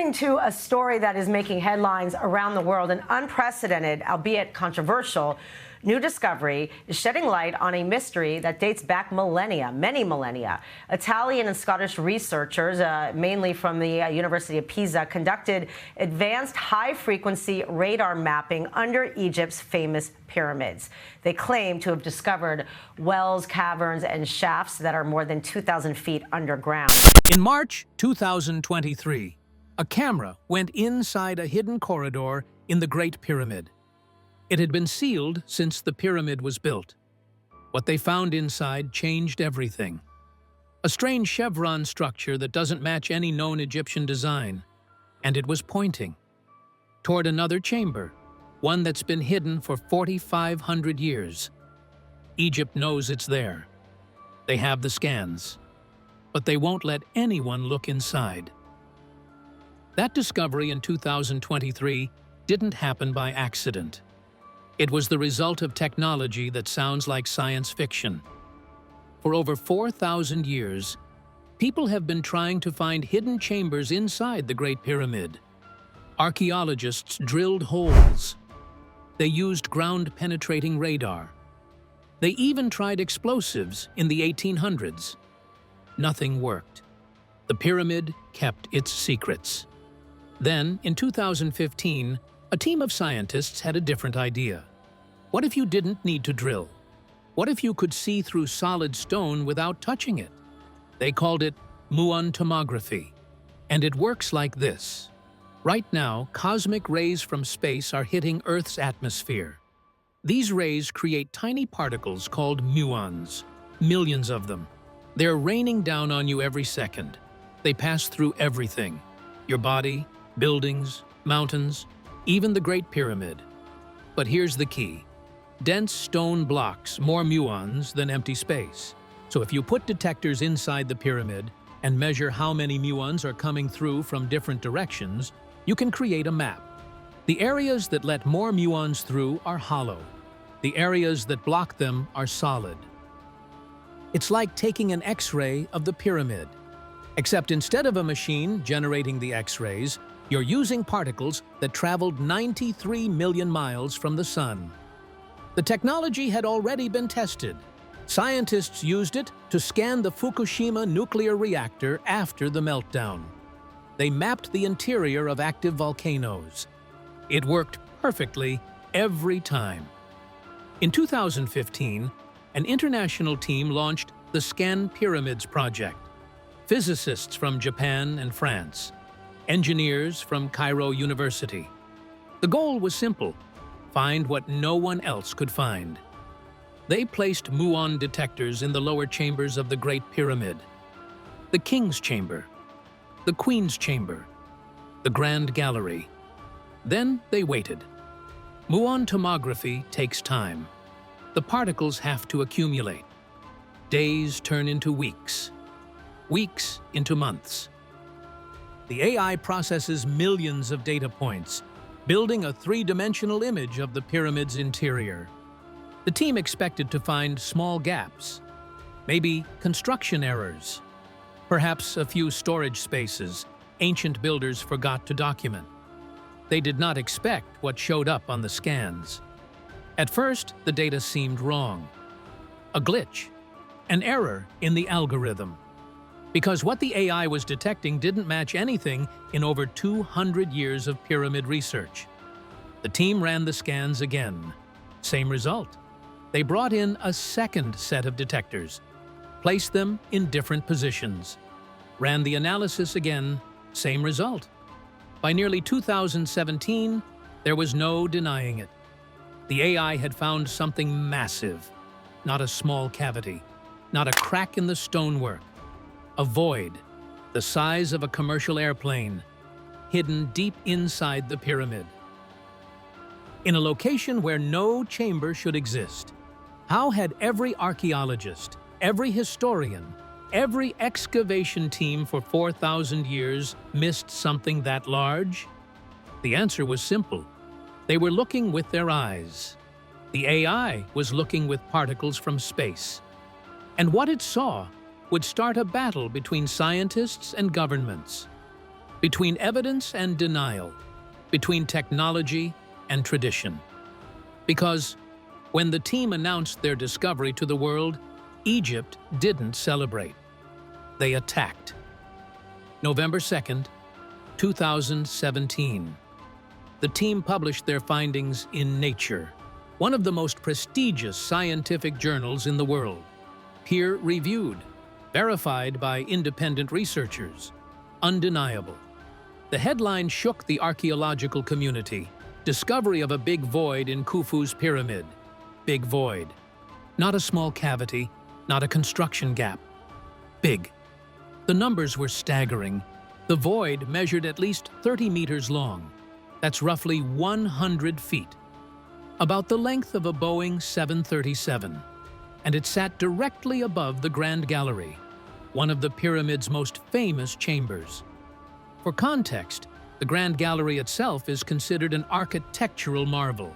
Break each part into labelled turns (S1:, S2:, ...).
S1: Turning to a story that is making headlines around the world, an unprecedented, albeit controversial, new discovery is shedding light on a mystery that dates back millennia, many millennia. Italian and Scottish researchers, mainly from the University of Pisa, conducted advanced high-frequency radar mapping under Egypt's famous pyramids. They claim to have discovered wells, caverns, and shafts that are more than 2,000 feet underground.
S2: In March 2023, a camera went inside a hidden corridor in the Great Pyramid. It had been sealed since the pyramid was built. What they found inside changed everything. A strange chevron structure that doesn't match any known Egyptian design, and it was pointing toward another chamber, one that's been hidden for 4,500 years. Egypt knows it's there. They have the scans, but they won't let anyone look inside. That discovery in 2023 didn't happen by accident. It was the result of technology that sounds like science fiction. For over 4,000 years, people have been trying to find hidden chambers inside the Great Pyramid. Archaeologists drilled holes. They used ground-penetrating radar. They even tried explosives in the 1800s. Nothing worked. The pyramid kept its secrets. Then, in 2015, a team of scientists had a different idea. What if you didn't need to drill? What if you could see through solid stone without touching it? They called it Muon tomography. And it works like this. Right now, cosmic rays from space are hitting Earth's atmosphere. These rays create tiny particles called muons, millions of them. They're raining down on you every second. They pass through everything: your body, buildings, mountains, even the Great Pyramid. But here's the key. Dense stone blocks more muons than empty space. So if you put detectors inside the pyramid and measure how many muons are coming through from different directions, you can create a map. The areas that let more muons through are hollow. The areas that block them are solid. It's like taking an X-ray of the pyramid. Except instead of a machine generating the X-rays, you're using particles that traveled 93 million miles from the sun. The technology had already been tested. Scientists used it to scan the Fukushima nuclear reactor after the meltdown. They mapped the interior of active volcanoes. It worked perfectly every time. In 2015, an international team launched the Scan Pyramids project. Physicists from Japan and France, engineers from Cairo University. The goal was simple: find what no one else could find. They placed muon detectors in the lower chambers of the Great Pyramid: the King's Chamber, the Queen's Chamber, the Grand Gallery. Then they waited. Muon tomography takes time. The particles have to accumulate. Days turn into weeks. Weeks into months. The AI processes millions of data points, building a three-dimensional image of the pyramid's interior. The team expected to find small gaps, maybe construction errors, perhaps a few storage spaces ancient builders forgot to document. They did not expect what showed up on the scans. At first, the data seemed wrong. A glitch, an error in the algorithm. Because what the AI was detecting didn't match anything in over 200 years of pyramid research. The team ran the scans again. Same result. They brought in a second set of detectors, placed them in different positions, ran the analysis again, same result. By nearly 2017, there was no denying it. The AI had found something massive, not a small cavity, not a crack in the stonework. A void, the size of a commercial airplane, hidden deep inside the pyramid. In a location where no chamber should exist. How had every archaeologist, every historian, every excavation team for 4,000 years missed something that large? The answer was simple. They were looking with their eyes. The AI was looking with particles from space. And what it saw would start a battle between scientists and governments. between evidence and denial, between technology and tradition. Because when the team announced their discovery to the world, Egypt didn't celebrate. They attacked. November 2nd, 2017. The team published their findings in Nature, one of the most prestigious scientific journals in the world. Peer-reviewed, verified by independent researchers, undeniable. The headline shook the archaeological community. Discovery of a big void in Khufu's pyramid. Big void. Not a small cavity, not a construction gap. Big. The numbers were staggering. The void measured at least 30 meters long. That's roughly 100 feet. About the length of a Boeing 737. And it sat directly above the Grand Gallery, one of the pyramid's most famous chambers. For context, the Grand Gallery itself is considered an architectural marvel.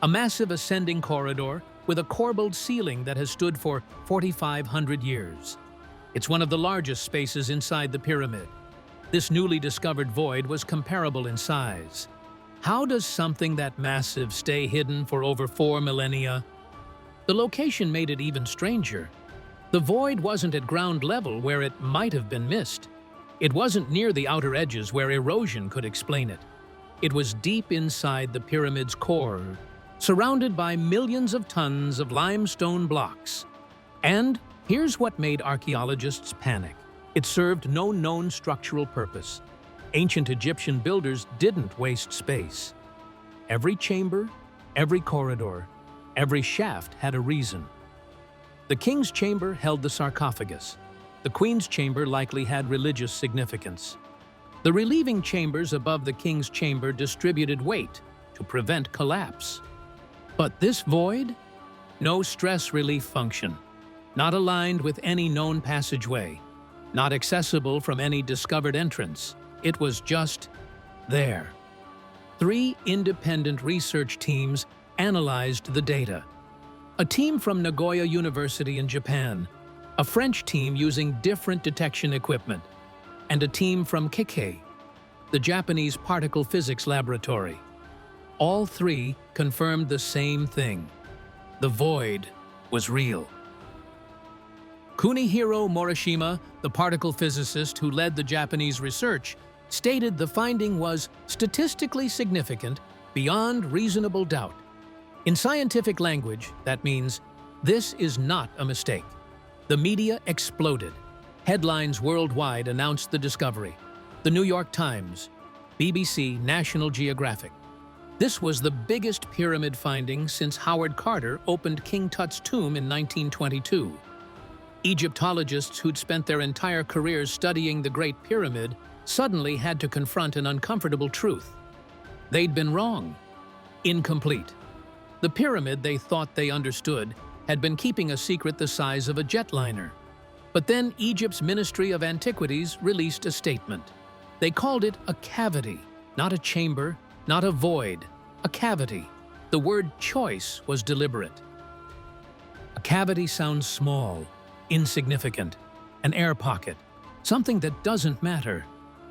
S2: A massive ascending corridor with a corbelled ceiling that has stood for 4,500 years. It's one of the largest spaces inside the pyramid. This newly discovered void was comparable in size. How does something that massive stay hidden for over 4 millennia? The location made it even stranger. The void wasn't at ground level where it might have been missed. It wasn't near the outer edges where erosion could explain it. It was deep inside the pyramid's core, surrounded by millions of tons of limestone blocks. And here's what made archaeologists panic. It served no known structural purpose. Ancient Egyptian builders didn't waste space. Every chamber, every corridor, every shaft had a reason. The king's chamber held the sarcophagus. The queen's chamber likely had religious significance. The relieving chambers above the king's chamber distributed weight to prevent collapse. But this void? No stress relief function. Not aligned with any known passageway. Not accessible from any discovered entrance. It was just there. 3 independent research teams analyzed the data. A team from Nagoya University in Japan, a French team using different detection equipment, and a team from Kikei, the Japanese particle physics laboratory. All 3 confirmed the same thing. The void was real. Kunihiro Morishima, the particle physicist who led the Japanese research, stated the finding was statistically significant beyond reasonable doubt. In scientific language, that means, this is not a mistake. The media exploded. Headlines worldwide announced the discovery. The New York Times, BBC, National Geographic. This was the biggest pyramid finding since Howard Carter opened King Tut's tomb in 1922. Egyptologists who'd spent their entire careers studying the Great Pyramid suddenly had to confront an uncomfortable truth. They'd been wrong. Incomplete. The pyramid they thought they understood had been keeping a secret the size of a jetliner. But then Egypt's Ministry of Antiquities released a statement. They called it a cavity, not a chamber, not a void, a cavity. The word choice was deliberate. A cavity sounds small, insignificant, an air pocket, something that doesn't matter.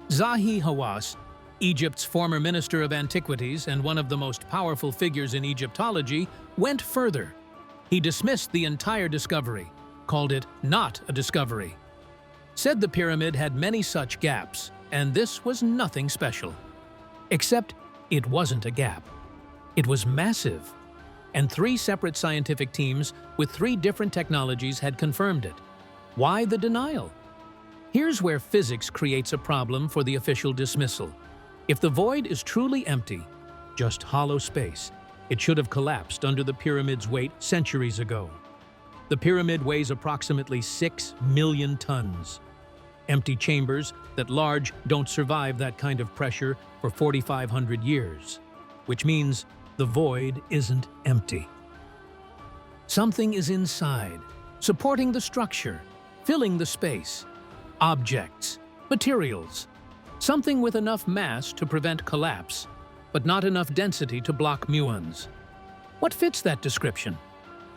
S2: Zahi Hawass, Egypt's former Minister of Antiquities and one of the most powerful figures in Egyptology, went further. He dismissed the entire discovery, called it not a discovery. Said the pyramid had many such gaps, and this was nothing special. Except it wasn't a gap. It was massive. And 3 separate scientific teams with 3 different technologies had confirmed it. Why the denial? Here's where physics creates a problem for the official dismissal. If the void is truly empty, just hollow space, it should have collapsed under the pyramid's weight centuries ago. The pyramid weighs approximately 6 million tons. Empty chambers that large don't survive that kind of pressure for 4,500 years, which means the void isn't empty. Something is inside, supporting the structure, filling the space. Objects, materials, something with enough mass to prevent collapse, but not enough density to block muons. What fits that description?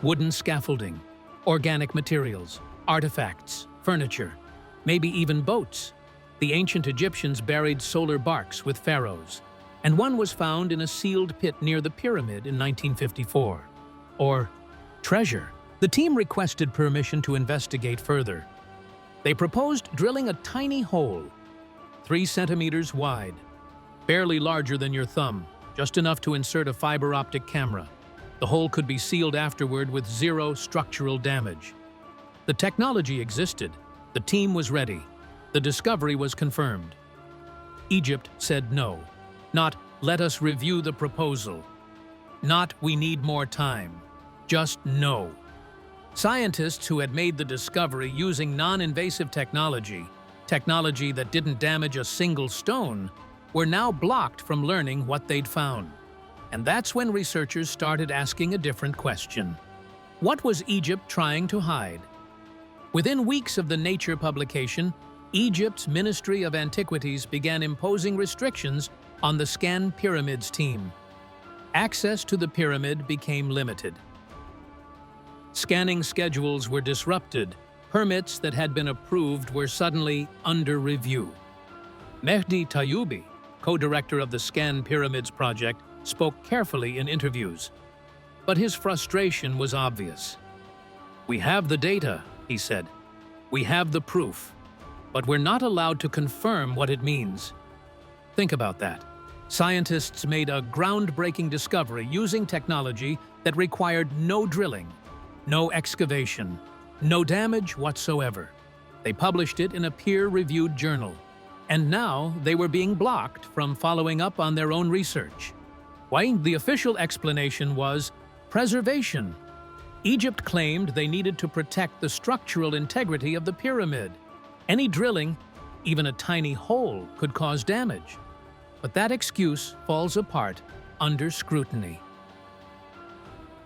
S2: Wooden scaffolding, organic materials, artifacts, furniture, maybe even boats. The ancient Egyptians buried solar barks with pharaohs, and one was found in a sealed pit near the pyramid in 1954. Or treasure. The team requested permission to investigate further. They proposed drilling a tiny hole, 3 centimeters wide, barely larger than your thumb, just enough to insert a fiber optic camera. The hole could be sealed afterward with 0 structural damage. The technology existed. The team was ready. The discovery was confirmed. Egypt said no. Not, let us review the proposal. Not, we need more time. Just no. Scientists who had made the discovery using non-invasive technology that didn't damage a single stone, were now blocked from learning what they'd found. And that's when researchers started asking a different question. What was Egypt trying to hide? Within weeks of the Nature publication, Egypt's Ministry of Antiquities began imposing restrictions on the Scan Pyramids team. Access to the pyramid became limited. Scanning schedules were disrupted. Permits that had been approved were suddenly under review. Mehdi Tayoubi, co-director of the Scan Pyramids project, spoke carefully in interviews. But his frustration was obvious. "We have the data," he said. "We have the proof, but we're not allowed to confirm what it means." Think about that. Scientists made a groundbreaking discovery using technology that required no drilling, no excavation, no damage whatsoever. They published it in a peer-reviewed journal, and now they were being blocked from following up on their own research. Why? The official explanation was preservation. Egypt claimed they needed to protect the structural integrity of the pyramid. Any drilling, even a tiny hole, could cause damage. But that excuse falls apart under scrutiny.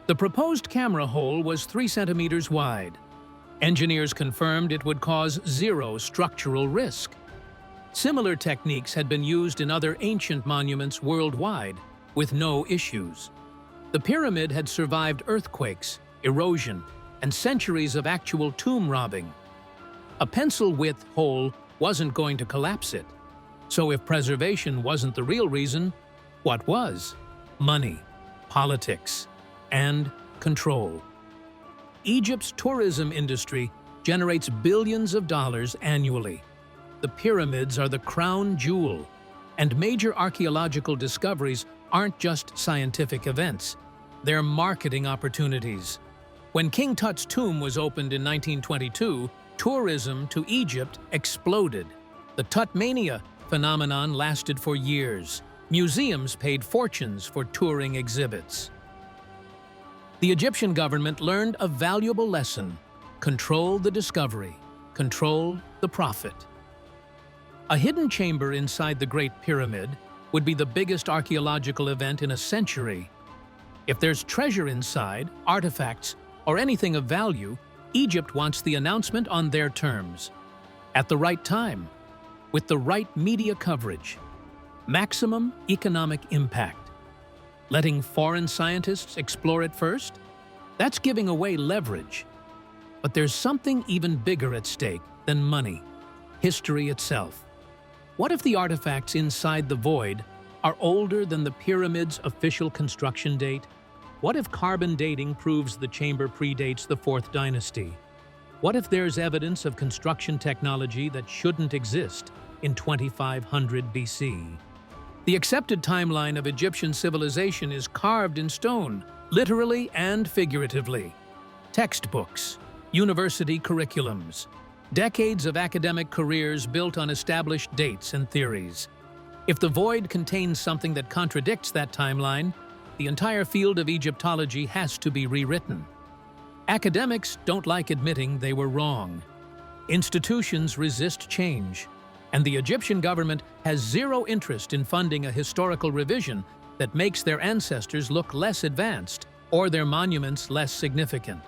S2: The proposed camera hole was 3 centimeters wide. Engineers confirmed it would cause 0 structural risk. Similar techniques had been used in other ancient monuments worldwide, with no issues. The pyramid had survived earthquakes, erosion, and centuries of actual tomb robbing. A pencil-width hole wasn't going to collapse it. So if preservation wasn't the real reason, what was? Money, politics, and control. Egypt's tourism industry generates billions of dollars annually. The pyramids are the crown jewel, and major archaeological discoveries aren't just scientific events. They're marketing opportunities. When King Tut's tomb was opened in 1922, tourism to Egypt exploded. The Tutmania phenomenon lasted for years. Museums paid fortunes for touring exhibits. The Egyptian government learned a valuable lesson: control the discovery, control the profit. A hidden chamber inside the Great Pyramid would be the biggest archaeological event in a century. If there's treasure inside, artifacts, or anything of value, Egypt wants the announcement on their terms, at the right time, with the right media coverage. Maximum economic impact. Letting foreign scientists explore it first? That's giving away leverage. But there's something even bigger at stake than money: history itself. What if the artifacts inside the void are older than the pyramid's official construction date? What if carbon dating proves the chamber predates the 4th dynasty? What if there's evidence of construction technology that shouldn't exist in 2500 BC? The accepted timeline of Egyptian civilization is carved in stone, literally and figuratively. Textbooks, university curriculums, decades of academic careers built on established dates and theories. If the void contains something that contradicts that timeline, the entire field of Egyptology has to be rewritten. Academics don't like admitting they were wrong. Institutions resist change, and the Egyptian government has zero interest in funding a historical revision that makes their ancestors look less advanced or their monuments less significant.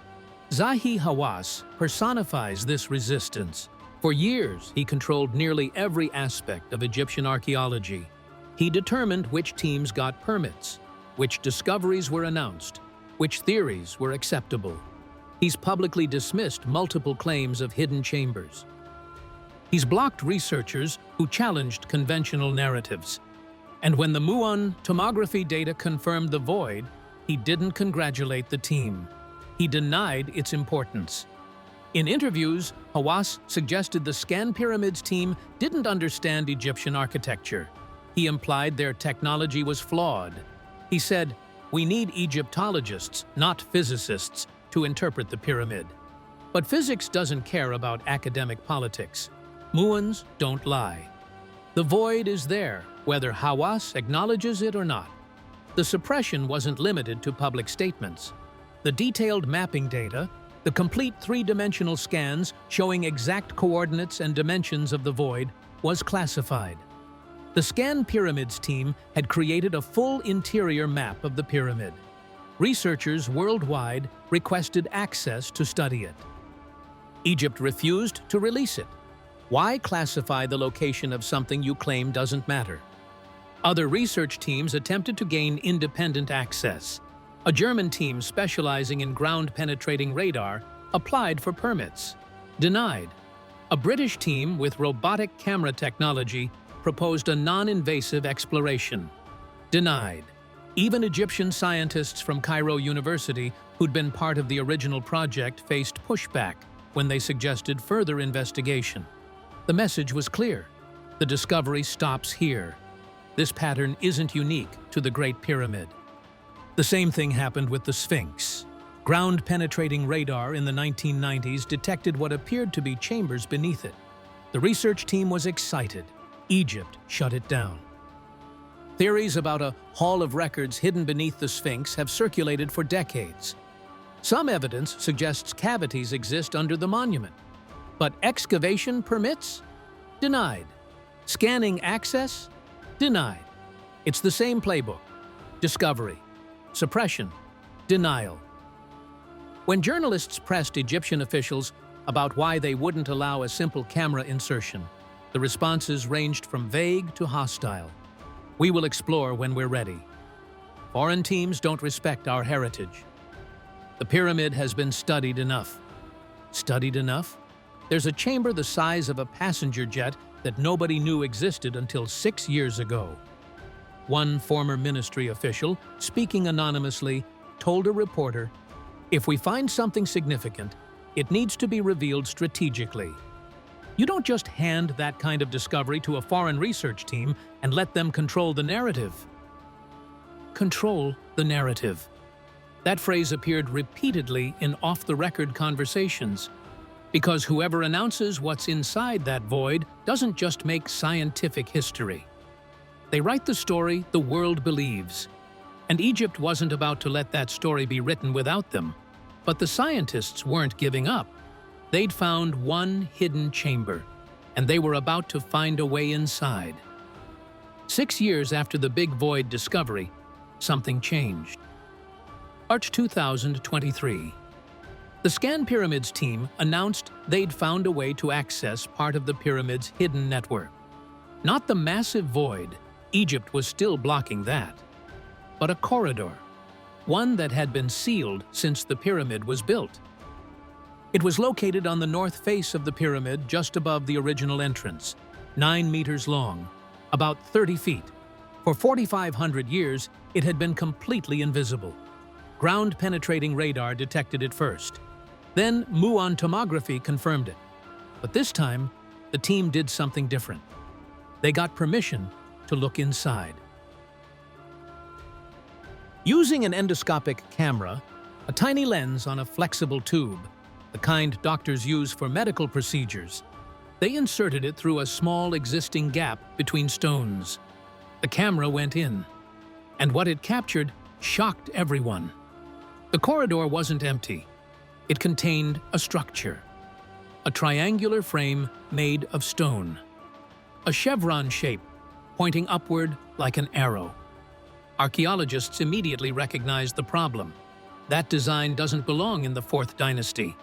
S2: Zahi Hawass personifies this resistance. For years, he controlled nearly every aspect of Egyptian archaeology. He determined which teams got permits, which discoveries were announced, which theories were acceptable. He's publicly dismissed multiple claims of hidden chambers. He's blocked researchers who challenged conventional narratives. And when the Muon tomography data confirmed the void, he didn't congratulate the team. He denied its importance. In interviews, Hawass suggested the Scan Pyramids team didn't understand Egyptian architecture. He implied their technology was flawed. He said, "We need Egyptologists, not physicists, to interpret the pyramid." But physics doesn't care about academic politics. Muons don't lie. The void is there, whether Hawass acknowledges it or not. The suppression wasn't limited to public statements. The detailed mapping data, the complete three-dimensional scans showing exact coordinates and dimensions of the void, was classified. The Scan Pyramids team had created a full interior map of the pyramid. Researchers worldwide requested access to study it. Egypt refused to release it. Why classify the location of something you claim doesn't matter? Other research teams attempted to gain independent access. A German team specializing in ground-penetrating radar applied for permits. Denied. A British team with robotic camera technology proposed a non-invasive exploration. Denied. Even Egyptian scientists from Cairo University, who'd been part of the original project, faced pushback when they suggested further investigation. The message was clear. The discovery stops here. This pattern isn't unique to the Great Pyramid. The same thing happened with the Sphinx. Ground-penetrating radar in the 1990s detected what appeared to be chambers beneath it. The research team was excited. Egypt shut it down. Theories about a hall of records hidden beneath the Sphinx have circulated for decades. Some evidence suggests cavities exist under the monument. But excavation permits? Denied. Scanning access? Denied. It's the same playbook. Discovery. Suppression. Denial. When journalists pressed Egyptian officials about why they wouldn't allow a simple camera insertion, the responses ranged from vague to hostile. We will explore when we're ready. Foreign teams don't respect our heritage. The pyramid has been studied enough. Studied enough? There's a chamber the size of a passenger jet that nobody knew existed until 6 years ago. One former ministry official, speaking anonymously, told a reporter, "If we find something significant, it needs to be revealed strategically." You don't just hand that kind of discovery to a foreign research team and let them control the narrative. Control the narrative. That phrase appeared repeatedly in off-the-record conversations, because whoever announces what's inside that void doesn't just make scientific history. They write the story the world believes. And Egypt wasn't about to let that story be written without them. But the scientists weren't giving up. They'd found one hidden chamber, and they were about to find a way inside. 6 years after the Big Void discovery, something changed. March 2023. The Scan Pyramids team announced they'd found a way to access part of the pyramid's hidden network. Not the massive void, Egypt was still blocking that, but a corridor, one that had been sealed since the pyramid was built. It was located on the north face of the pyramid just above the original entrance, 9 meters long, about 30 feet. For 4,500 years, it had been completely invisible. Ground-penetrating radar detected it first. Then Muon tomography confirmed it. But this time, the team did something different. They got permission to look inside. Using an endoscopic camera, a tiny lens on a flexible tube, the kind doctors use for medical procedures, they inserted it through a small existing gap between stones. The camera went in, and what it captured shocked everyone. The corridor wasn't empty. It contained a structure, a triangular frame made of stone, a chevron shape pointing upward like an arrow. Archaeologists immediately recognized the problem. That design doesn't belong in the 4th dynasty.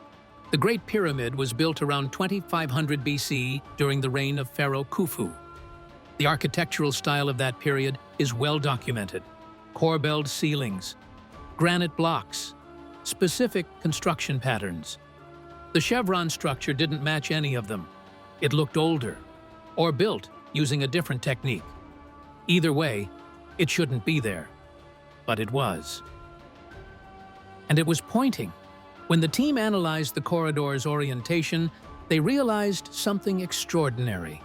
S2: The Great Pyramid was built around 2500 BC during the reign of Pharaoh Khufu. The architectural style of that period is well documented. Corbelled ceilings, granite blocks, specific construction patterns. The chevron structure didn't match any of them. it looked older, or built using a different technique. Either way, it shouldn't be there, but it was. And it was pointing. When the team analyzed the corridor's orientation, they realized something extraordinary.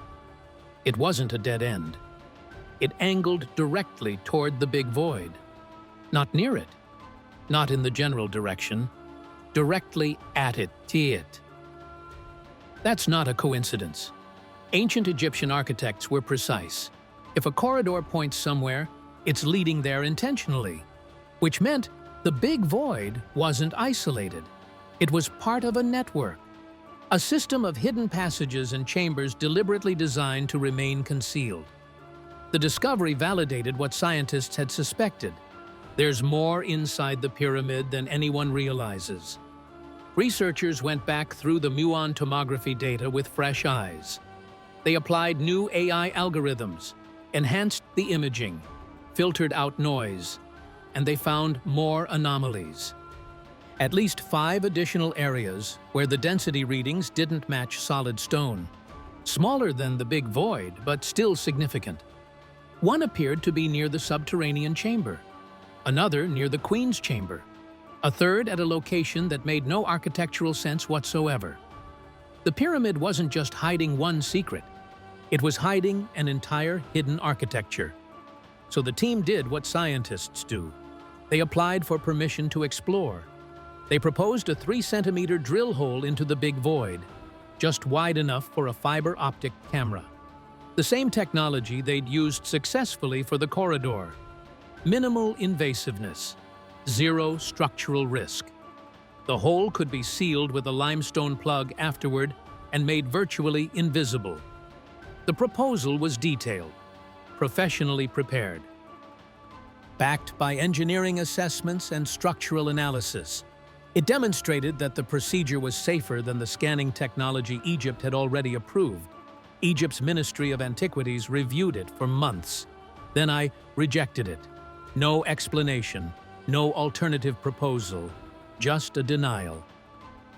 S2: It wasn't a dead end. It angled directly toward the big void. Not near it, not in the general direction, directly at it. That's not a coincidence. Ancient Egyptian architects were precise. If a corridor points somewhere, it's leading there intentionally, which meant the big void wasn't isolated. It was part of a network, a system of hidden passages and chambers deliberately designed to remain concealed. The discovery validated what scientists had suspected. There's more inside the pyramid than anyone realizes. Researchers went back through the Muon tomography data with fresh eyes. They applied new AI algorithms, enhanced the imaging, filtered out noise, and they found more anomalies. At least 5 additional areas where the density readings didn't match solid stone. Smaller than the big void, but still significant. One appeared to be near the subterranean chamber, another near the Queen's chamber, a third at a location that made no architectural sense whatsoever. The pyramid wasn't just hiding one secret, it was hiding an entire hidden architecture. So the team did what scientists do. They applied for permission to explore. They proposed a 3-centimeter drill hole into the big void, just wide enough for a fiber optic camera. The same technology they'd used successfully for the corridor. Minimal invasiveness, zero structural risk. The hole could be sealed with a limestone plug afterward and made virtually invisible. The proposal was detailed, professionally prepared, backed by engineering assessments and structural analysis. It demonstrated that the procedure was safer than the scanning technology Egypt had already approved. Egypt's Ministry of Antiquities reviewed it for months. Then I rejected it. No explanation, no alternative proposal, just a denial.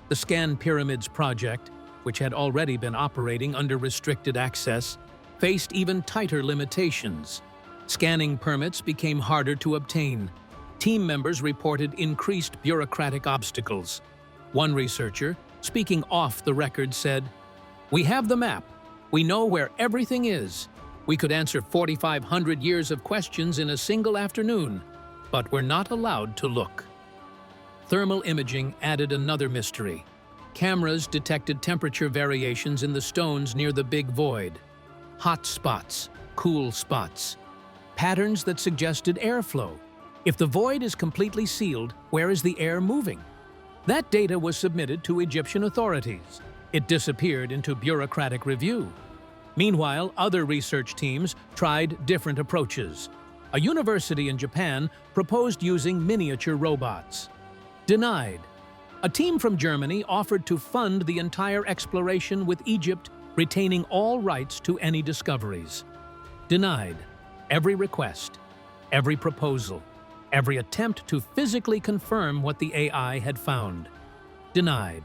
S2: The Scan Pyramids project, which had already been operating under restricted access, faced even tighter limitations. Scanning permits became harder to obtain. Team members reported increased bureaucratic obstacles. One researcher, speaking off the record, said, "We have the map. We know where everything is. We could answer 4,500 years of questions in a single afternoon, but we're not allowed to look." Thermal imaging added another mystery. Cameras detected temperature variations in the stones near the big void. Hot spots, cool spots, patterns that suggested airflow. If the void is completely sealed, where is the air moving? That data was submitted to Egyptian authorities. It disappeared into bureaucratic review. Meanwhile, other research teams tried different approaches. A university in Japan proposed using miniature robots. Denied. A team from Germany offered to fund the entire exploration with Egypt retaining all rights to any discoveries. Denied. Every request, every proposal, every attempt to physically confirm what the AI had found. Denied.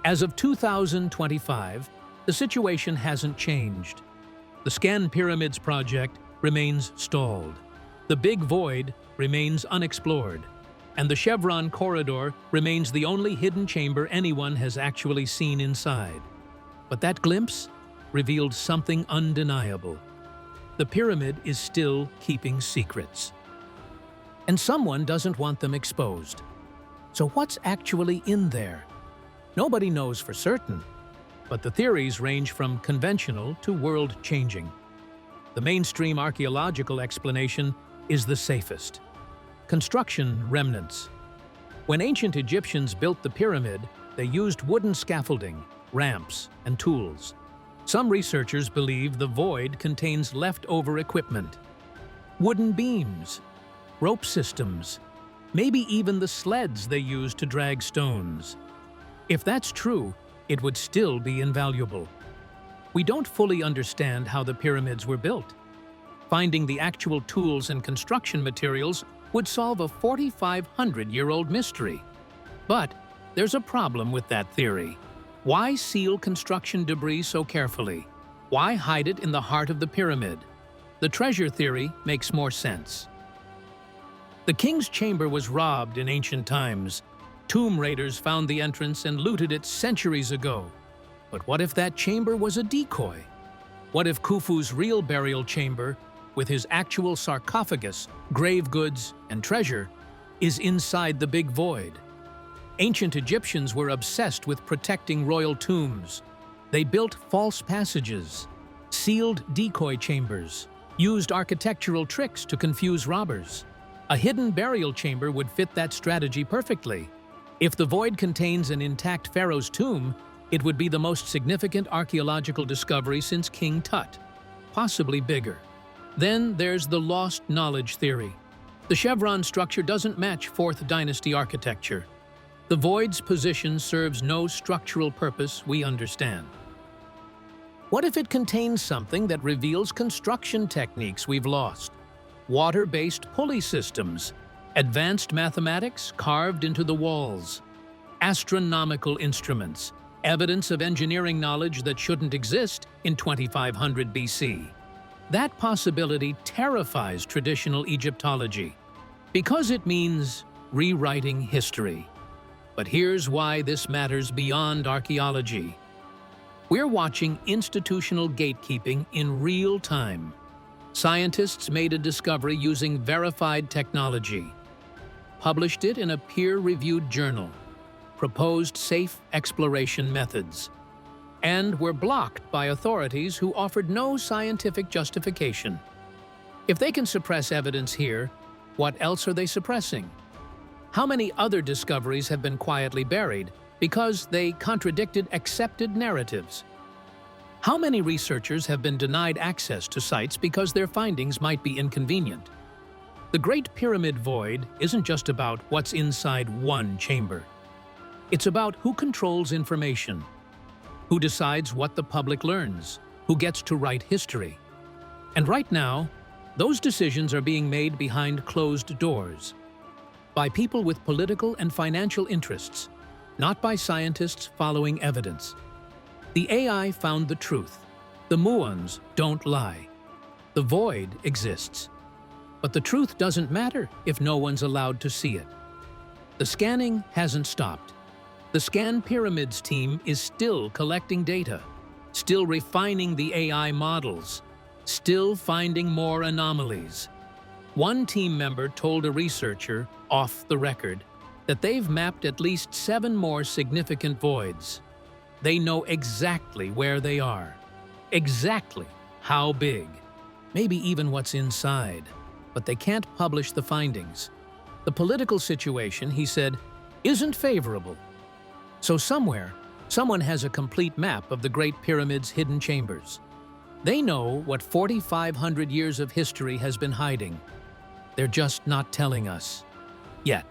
S2: As of 2025, the situation hasn't changed. The Scan Pyramids project remains stalled. The big void remains unexplored. And the Chevron corridor remains the only hidden chamber anyone has actually seen inside. But that glimpse revealed something undeniable. The pyramid is still keeping secrets. And someone doesn't want them exposed. So what's actually in there? Nobody knows for certain, but the theories range from conventional to world-changing. The mainstream archaeological explanation is the safest. Construction remnants. When ancient Egyptians built the pyramid, they used wooden scaffolding, ramps, and tools. Some researchers believe the void contains leftover equipment. Wooden beams, rope systems, maybe even the sleds they used to drag stones. If that's true, it would still be invaluable. We don't fully understand how the pyramids were built. Finding the actual tools and construction materials would solve a 4,500-year-old mystery. But there's a problem with that theory. Why seal construction debris so carefully? Why hide it in the heart of the pyramid? The treasure theory makes more sense. The king's chamber was robbed in ancient times. Tomb raiders found the entrance and looted it centuries ago. But what if that chamber was a decoy? What if Khufu's real burial chamber, with his actual sarcophagus, grave goods, and treasure, is inside the big void? Ancient Egyptians were obsessed with protecting royal tombs. They built false passages, sealed decoy chambers, used architectural tricks to confuse robbers. A hidden burial chamber would fit that strategy perfectly. If the void contains an intact pharaoh's tomb, it would be the most significant archaeological discovery since King Tut, possibly bigger. Then there's the lost knowledge theory. The chevron structure doesn't match 4th dynasty architecture. The void's position serves no structural purpose we understand. What if it contains something that reveals construction techniques we've lost? Water-based pulley systems, advanced mathematics carved into the walls, astronomical instruments, evidence of engineering knowledge that shouldn't exist in 2500 BC. That possibility terrifies traditional Egyptology because it means rewriting history. But here's why this matters beyond archaeology. We're watching institutional gatekeeping in real time. Scientists made a discovery using verified technology, published it in a peer-reviewed journal, proposed safe exploration methods, and were blocked by authorities who offered no scientific justification. If they can suppress evidence here, what else are they suppressing? How many other discoveries have been quietly buried because they contradicted accepted narratives? How many researchers have been denied access to sites because their findings might be inconvenient? The Great Pyramid Void isn't just about what's inside one chamber. It's about who controls information, who decides what the public learns, who gets to write history. And right now, those decisions are being made behind closed doors, by people with political and financial interests, not by scientists following evidence. The AI found the truth. The Muons don't lie. The void exists. But the truth doesn't matter if no one's allowed to see it. The scanning hasn't stopped. The Scan Pyramids team is still collecting data, still refining the AI models, still finding more anomalies. One team member told a researcher, off the record, that they've mapped at least 7 more significant voids. They know exactly where they are, exactly how big, maybe even what's inside, but they can't publish the findings. The political situation, he said, isn't favorable. So somewhere, someone has a complete map of the Great Pyramid's hidden chambers. They know what 4,500 years of history has been hiding. They're just not telling us. Yet.